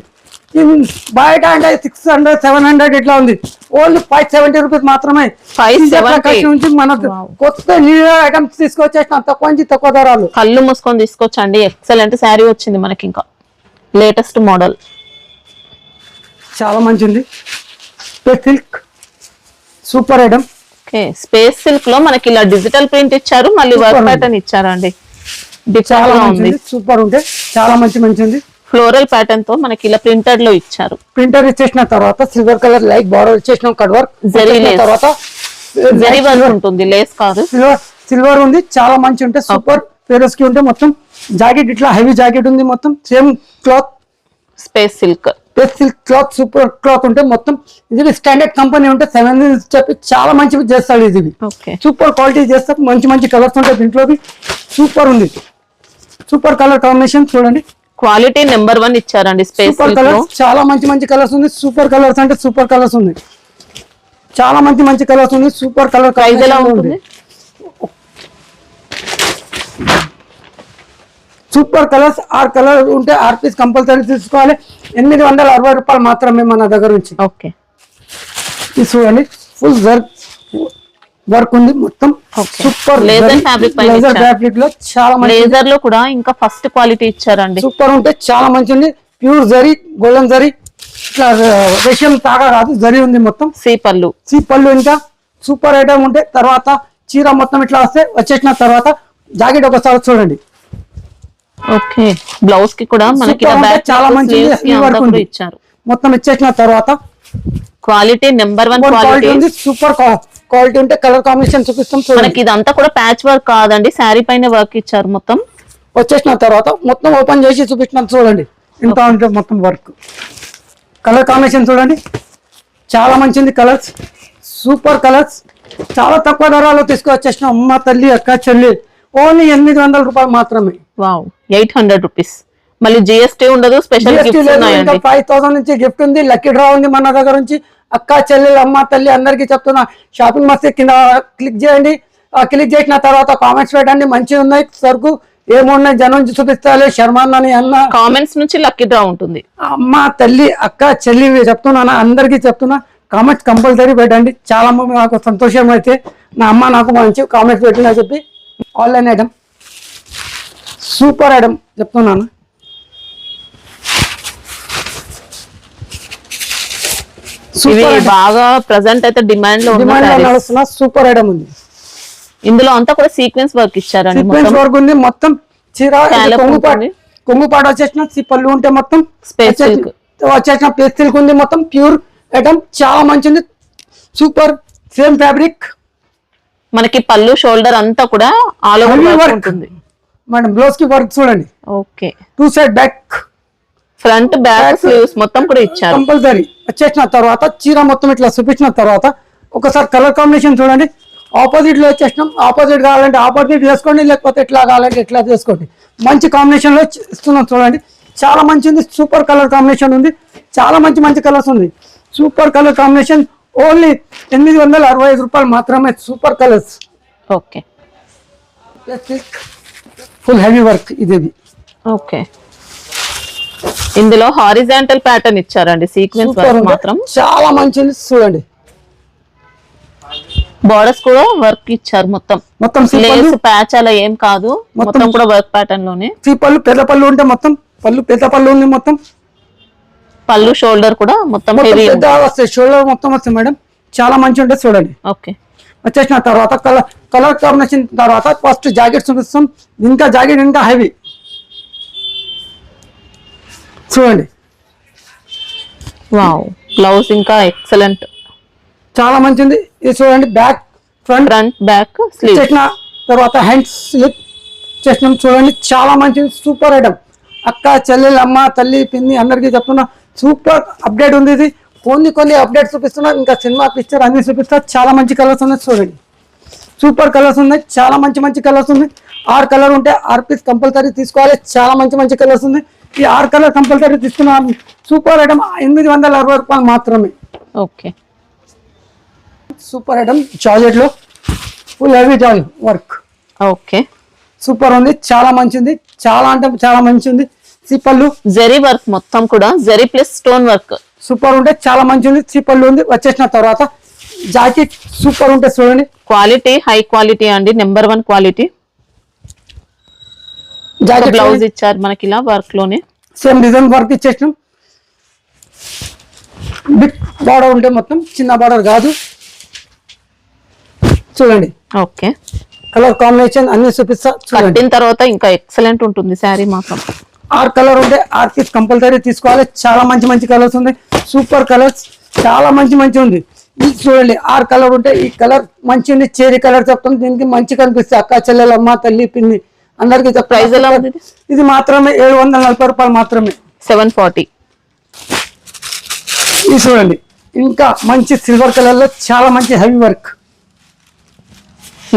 బయట అంటే 600 700 ఇట్లా ఉంది. ఓన్లీ 570 రూపీస్ మాత్రమే. 570 నుంచి మన కొత్త న్యూ ఐటమ్స్ తీసుకొచ్చేసిన తక్కువ నుంచి తక్కువ ధరలు. కళ్ళు మూసుకొని తీసుకొచ్చండి. ఎక్సలెంట్ శారీ వచ్చింది మనకి. ఇంకా లేటెస్ట్ మోడల్, చాలా మంచిది. Silk super item. Okay. Space silk లో మనకి ఇలా డిజిటల్ ప్రింట్ ఇచ్చారు, మళ్ళీ వర్క్ ప్యాటర్న్ ఇచ్చారండి. చాలా డిఫరెంట్ గా ఉంది, మంచిది, సూపర్ ఉంటే చాలా మంచిది. ఫ్లోరల్ ప్యాటర్న్ తో మనకి ఇలా ప్రింటెడ్ లో ఇచ్చారు. ప్రింటర్ ఇచ్చేసిన తర్వాత సిల్వర్ కలర్ లైట్ బార్డర్ ఇచ్చేసిన కట్ వర్క్. జరీ లేస్. తర్వాత జరీ వర్క్ ఉంటుంది, లేస్ కాదు. సిల్వర్ ఉంది, చాలా మంచి ఉంటే సూపర్. పేరస్ కి ఉంటే మొత్తం జాకెట్ ఇట్లా హెవీ జాకెట్ ఉంది. మొత్తం same cloth, space silk. Silk cloth, super cloth ఉంటే మొత్తం. ఇది స్టాండర్డ్ కంపెనీ ఉంటే 7 చెప్పి చాలా మంచివి చేస్తాడు. ఇది ఓకే, సూపర్ క్వాలిటీ చేస్తారు. మంచి మంచి కలర్స్ ఉంటాయి దీంట్లో. సూపర్ ఉంది, సూపర్ కలర్ కాంబినేషన్ చూడండి. క్వాలిటీ నెంబర్ 1 ఇచ్చారండి. స్పేస్ సూపర్ సిల్క్ లో కలర్స్, చాలా మంచి కలర్స్ ఉంది. సూపర్ కలర్స్ అంటే సూపర్ కలర్స్ ఉంది, చాలా మంచి కలర్స్ ఉంది. Super colour. ప్రైస్ ఎలా ఉంటుంది? సూపర్ కలర్స్ 6 కలర్ ఉంటే 6 పీస్ కంపల్సరీ తీసుకోవాలి. 860 రూపాయలు మాత్రమే మన దగ్గర నుంచి. ఓకే, ఇది చూడండి, ఫుల్ వర్క్ ఉంది మొత్తం. సూపర్ లేజర్ ఫ్యాబ్రిక్ పైన లేజర్ ఇచ్చారు. ఫ్యాబ్రిక్ లో చాలా మంచి. లేజర్ లో కూడా ఇంకా ఫస్ట్ క్వాలిటీ ఇచ్చారండి. సూపర్ ఉంటే చాలా మంచి ఉంది. ప్యూర్ జరీ, గోల్డెన్ జరీ, ఇట్లా రేషియం తాగా కాదు, జరీ ఉంది మొత్తం. సి పళ్ళు. సి పళ్ళు ఇంకా సూపర్ ఐటమ్ ఉంటే. తర్వాత చీర మొత్తం ఇట్లా వస్తే వచ్చేసిన తర్వాత జాకెట్ ఒకసారి చూడండి. ఓకే, బ్లౌజ్ కి కూడా మనకి Super ఇలా అంటే back చాలా neck, మంచి sleeves కి అంతా వర్క్ కూడా ఉంది. ఇచ్చారు. మొత్తం ఇచ్చేసిన తర్వాత క్వాలిటీ నెంబర్ 1 క్వాలిటీ క్వాలిటీ. ఉంది, సూపర్ క్వాలిటీ ఉంటే కలర్ కాంబినేషన్ చూపిస్తాం చూడండి. మనకి ఇదంతా కూడా ప్యాచ్ వర్క్ కాదండి, శారీ పైన వర్క్ ఇచ్చారు మొత్తం. వచ్చేసిన తర్వాత మొత్తం ఓపెన్ చేసి చూపించినాం చూడండి. ఇంత ఉంటుంది మొత్తం వర్క్. కలర్ కాంబినేషన్ చూడండి, చాలా మంచిది. కలర్స్ సూపర్ కలర్స్, చాలా తక్కువ ధరలో తీసుకువచ్చేసిన అమ్మ తల్లి అక్క చెల్లి. ఓన్లీ 800 రూపాయలు మాత్రమే. Wow, 800 rupees. మళ్ళీ జిఎస్టీ ఉండదు, స్పెషల్ GST గిఫ్ట్స్ లేదు, ఇంకా ఉన్నాయండి. 5000 నుంచి గిఫ్ట్ ఉంది, లక్కీ డ్రా ఉంది మన దగ్గర నుంచి. అక్క చెల్లెలు అమ్మ తల్లి అందరికీ చెప్తున్నా, షాపింగ్ మస్తీ కింద క్లిక్ చేయండి. క్లిక్ చేసిన తర్వాత కామెంట్స్ పెట్టండి, మంచిగా ఉన్నాయి సరుకు, ఏమున్నాయి జనం చూపిస్తాలే శర్మాన్ అని అన్న. కామెంట్స్ నుంచి లక్కీ డ్రా ఉంటుంది. అమ్మ తల్లి అక్క చెల్లి చెప్తున్నా, అందరికీ చెప్తున్నా, కామెంట్స్ కంపల్సరీ పెట్టండి. చాలా మంది నాకు సంతోషం అయితే నా అమ్మ నాకు మంచి కామెంట్స్ పెట్టినా చెప్పి. ఆన్లైన్ ఐటమ్, సూపర్ ఐటమ్ చెప్తున్నాను. ఇవి బాగా ప్రెసెంట్ అయితే డిమాండ్ లో ఉన్న డిమాండ్ లో sarees. నడుస్తున్న సూపర్ ఐటమ్ ఉంది. ఇందులో అంతా కూడా సీక్వెన్స్ వర్క్ ఇచ్చారండి సీక్వెన్స్ మొత్తం. వర్క్ ఉంది, మొత్తం చీర Scallop కొంగుపాటు ఉంటుంది. కొంగుపాటు వచ్చేసిన పళ్ళు ఉంటే మొత్తం Space silk. వచ్చేసిన ప్లేస్ సిల్క్ ఉంది, మొత్తం ప్యూర్ ఐటమ్, చాలా మంచిది. Super same fabric. మనకి పళ్ళు షోల్డర్ అంతా కూడా all over Heavy work work. ఉంటుంది. మేడం బ్లౌజ్ కి వర్క్ చూడండి, okay, 2 side back front back sleeves మొత్తం కూడా ఇచ్చారు. కంపల్సరీ. వచ్చేసిన తర్వాత చీర మొత్తం ఇట్లా చూపించిన తర్వాత ఒకసారి కలర్ కాంబినేషన్ చూడండి. ఆపోజిట్ లో వచ్చేసినాం, ఆపోజిట్ కావాలంటే ఆపోజిట్ చేసుకోండి, లేకపోతే ఎట్లా కావాలంటే ఎట్లా చేసుకోండి. మంచి కాంబినేషన్ లో ఇస్తున్నాం చూడండి, చాలా మంచిది. సూపర్ కలర్ కాంబినేషన్ ఉంది, చాలా మంచి మంచి కలర్స్ ఉంది. సూపర్ కలర్ కాంబినేషన్ ఓన్లీ 865 రూపాయలు మాత్రమే. Super colours, okay full heavy work ఇది. ఓకే, ఇందులో హారిజాంటల్ ప్యాటర్న్ ఇచ్చారండి, సీక్వెన్స్ సూపర్ వర్క్ ఉంది, మాత్రం. చాలా మంచిది చూడండి. బోర్డర్స్ కూడా వర్క్ ఇచ్చారు మొత్తం. మొత్తం లేస్ ప్యాచ్ అలా ఏం కాదు, మొత్తం కూడా వర్క్ ప్యాటర్న్ లోనే. పళ్ళు పెద్ద పళ్ళు ఉంటే మొత్తం పళ్ళు పెద్ద పళ్ళు ఉంది, మొత్తం పళ్ళు షోల్డర్ కూడా మొత్తం మొత్తం హెవీ. పెద్ద వస్తాయి, షోల్డర్ మొత్తం వస్తాయి మేడం, చాలా మంచి ఉంటుంది చూడండి. ఓకే, వచ్చేసిన తర్వాత కలర్ కాంబినేషన్ తర్వాత ఫస్ట్ జాకెట్ చూపిస్తాం. ఇంకా జాకెట్ ఇంకా హెవీ చూడండి, వావ్, బ్లౌజ్ ఇంకా ఎక్సలెంట్. చాలా మంచిది. ఇది చూడండి, back front front back sleeve. చేసిన తర్వాత హ్యాండ్స్ స్లిప్ చేసినాం చూడండి, చాలా మంచిది. Super item. అక్క చెల్లెలు అమ్మ తల్లి పిన్ని అందరికీ చెప్తున్నా, సూపర్ అప్డేట్ ఉంది ఇది. కొన్ని అప్డేట్స్ చూపిస్తున్నా, ఇంకా సినిమా పిక్చర్ అన్ని చూపిస్తా. చాలా మంచి కలర్స్ ఉన్నాయి చూడండి, సూపర్ కలర్స్ ఉన్నాయి, చాలా మంచి కలర్స్ ఉన్నాయి. 6 కలర్ ఉంటే 6 పీస్ కంపల్సరీ తీసుకోవాలి. చాలా మంచి కలర్స్ ఉన్నాయి. ఈ 6 కలర్ కంపల్సరీ తీసుకున్నాను. సూపర్ ఐటమ్ 860 రూపాయలు మాత్రమే. ఓకే, సూపర్ ఐటమ్ జార్జెట్ లో full heavy georgette work. Okay, super ఉంది, చాలా మంచిది, చాలా అంటే చాలా మంచి ఉంది. పళ్ళు జరీ వర్క్ మొత్తం కూడా, zari plus stone work. Super ఉంటే చాలా మంచి ఉంది. పళ్ళు ఉంది. వచ్చేసిన తర్వాత జాకెట్ సూపర్ ఉంటే చూడండి, క్వాలిటీ హై క్వాలిటీ అండి, నెంబర్ 1 క్వాలిటీ. జాకెట్ బ్లౌజ్ ఇచ్చారు మనకి ఇలా వర్క్ లోనే, సేమ్ డిజైన్ వర్క్ ఇచ్చేసినాం. బిగ్ బార్డర్ ఉంటే మొత్తం, చిన్న బార్డర్ కాదు చూడండి. ఓకే, కలర్ కాంబినేషన్ అన్ని చూపిస్తా చూడండి. కట్టిన తర్వాత ఇంకా ఎక్సలెంట్ ఉంటుంది శారీ మాత్రం. 6 కలర్ ఉంటే 6 పీస్ కంపల్సరీ తీసుకోవాలి. చాలా మంచి కలర్స్ ఉన్నాయి, సూపర్ కలర్స్, చాలా మంచి ఉంది. ఇది చూడండి, 6 కలర్ ఉంటే ఈ కలర్ మంచి ఉంది, చేరి కలర్ చెప్తాం. దీనికి మంచి కనిపిస్తుంది. అక్క చెల్లెలు అమ్మ తల్లి పిన్ని అందరికి ప్రైస్ ఎలా ఉంది? ఇది మాత్రమే 740 రూపాయలు మాత్రమే. 740. ఇది చూడండి, ఇంకా మంచి సిల్వర్ కలర్ లో చాలా మంచి హెవీ వర్క్,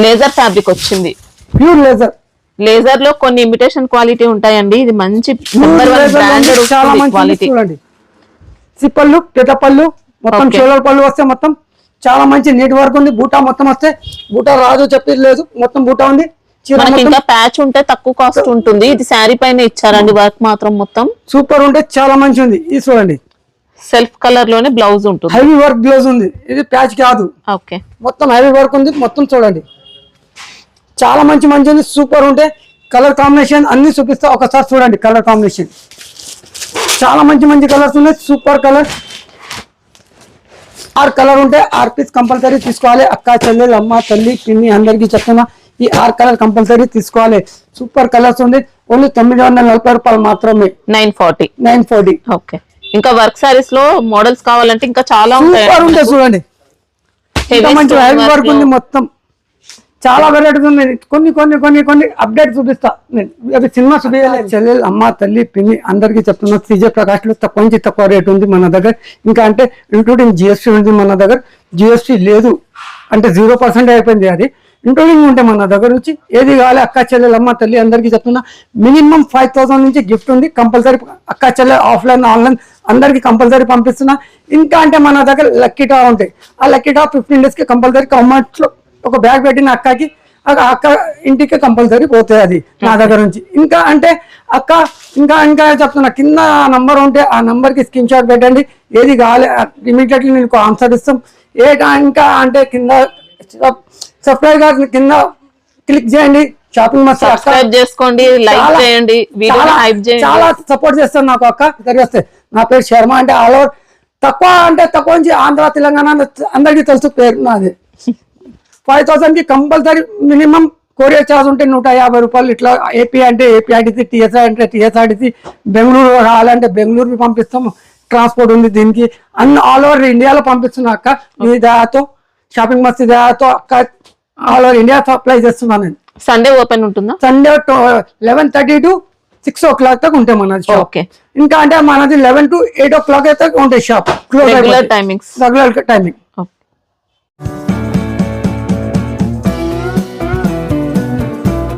లేజర్ ఫ్యాబ్రిక్ వచ్చింది. Pure laser. లేజర్ లో కొన్ని ఇమిటేషన్ క్వాలిటీ ఉంటాయండి, ఇది మంచి నెంబర్ 1 బ్రాండెడ్ చాలా మంచి క్వాలిటీ. చూడండి, పళ్ళు పెద్ద పళ్ళు మొత్తం Okay. షోల్డర్ పళ్ళు వస్తే మొత్తం చాలా మంచి నీట్ వర్క్ ఉంది. బూటా మొత్తం వస్తే, బూటా రాదు చెప్పేది లేదు, మొత్తం బూటా ఉంది. చీర మనకి మొత్తం ఇంకా ప్యాచ్ ఉంటే తక్కువ కాస్ట్ ఉంటుంది. ఇది శారీ పైన ఇచ్చారండి వర్క్ మాత్రం మొత్తం. సూపర్ ఉంటే చాలా మంచి ఉంది. ఇది చూడండి, సెల్ఫ్ కలర్ లోనే బ్లౌజ్ ఉంటుంది. హెవీ వర్క్ బ్లౌజ్ ఉంది, ఇది ప్యాచ్ కాదు, ఓకే, మొత్తం హెవీ వర్క్ ఉంది. మొత్తం చూడండి, చాలా మంచి ఉంది. సూపర్ ఉంటే కలర్ కాంబినేషన్ అన్ని చూపిస్తా, ఒకసారి చూడండి. కలర్ కాంబినేషన్ చాలా మంచి కలర్స్ ఉన్నాయి, సూపర్ కలర్. ఆరు కలర్ ఉంటే 6 పీస్ కంపల్సరీ తీసుకోవాలి. అక్క చెల్లెలు అమ్మ తల్లి పిన్ని అందరికీ చెప్తున్నా, ఈ 6 కలర్ కంపల్సరీ తీసుకోవాలి. సూపర్ కలర్స్ ఉంది. ఓన్లీ 940 రూపాయలు మాత్రమే. 940. ఓకే. ఇంకా వర్క్ సారీస్ లో మోడల్స్ కావాలంటే ఇంకా చాలా సూపర్ ఉంటాయి చూడండి. ఇంకా మంచి హెవీ వర్క్ ఉంది, మొత్తం చాలా వెరైటీస్ ఉన్నాయి. కొన్ని అప్డేట్ చూపిస్తా నేను. అవి సినిమా చూపించాలి. చెల్లెలు అమ్మ తల్లి పిన్ని అందరికీ చెప్తున్నా, సిజే ప్రకాష్ లో తక్కువ నుంచి తక్కువ రేట్ ఉంది మన దగ్గర. ఇంకా అంటే ఇంక్లూడింగ్ జిఎస్టీ ఉంది మన దగ్గర. జిఎస్టీ లేదు అంటే 0% అయిపోయింది. అది ఇంక్లూడింగ్ ఉంటే మన దగ్గర నుంచి ఏది కావాలి. అక్క చెల్లెలు అమ్మ తల్లి అందరికీ చెప్తున్నా, మినిమం 5000 నుంచి గిఫ్ట్ ఉంది కంపల్సరీ. అక్క చెల్లెలు ఆఫ్లైన్ ఆన్లైన్ అందరికి కంపల్సరీ పంపిస్తున్నా. ఇంకా అంటే మన దగ్గర లక్కీ డ్రా ఉంటాయి. ఆ లక్కీ డ్రా 15 days కి కంపల్సరీ కామెంట్స్ లో ఒక బ్యాగ్ పెట్టిన అక్కకి అక్క ఇంటికి కంపల్సరీ పోతాయి అది నా దగ్గర నుంచి. ఇంకా అంటే అక్క ఇంకా చెప్తున్నా, కింద నంబర్ ఉంటే ఆ నంబర్ కి స్క్రీన్ షాట్ పెట్టండి. ఏది కావాలి ఇమీడియట్లీ నేను ఆన్సర్ ఇస్తాం. ఇంకా అంటే కింద సబ్స్క్రైబ్ గా కింద క్లిక్ చేయండి. షాపింగ్ మస్త్ సబ్స్క్రైబ్ చేసుకోండి, లైక్ చేయండి, వీడియోని హైప్ చేయండి. చాలా సపోర్ట్ చేస్తాను నాకు అక్క. వస్తే నా పేరు శర్మ. అంటే ఆల్ ఓవర్ తక్కువ నుంచి ఆంధ్ర తెలంగాణ అందరికీ తెలుసు పేరు నాది. 5000 కి కంపల్సరీ మినిమం కొరియర్ ఛార్జ్ ఉంటే 150 రూపాయలు. ఇట్లా ఏపీ అంటే ఏపీఐడిసి, టీఎస్ఐ అంటే టీఎస్ఐడిసి, బెంగళూరు కావాలంటే బెంగళూరుకి పంపిస్తాము. ట్రాన్స్పోర్ట్ ఉంది దీనికి. అన్ని ఆల్ ఓవర్ ఇండియాలో పంపిస్తున్నా అక్క. మీ దయాతో షాపింగ్ మస్త్ దయాతో అక్క ఆల్ ఓవర్ ఇండియా సప్లై చేస్తున్నాను నేను. సండే ఓపెన్ ఉంటుందా? సండే 11:30 to 6 o'clock దాకా ఉంటాయి మన షాప్. ఓకే. ఇంకా అంటే మనది 11 to 8 o'clock అయితే ఉంటాయి shop. Regular timings. Regular timing.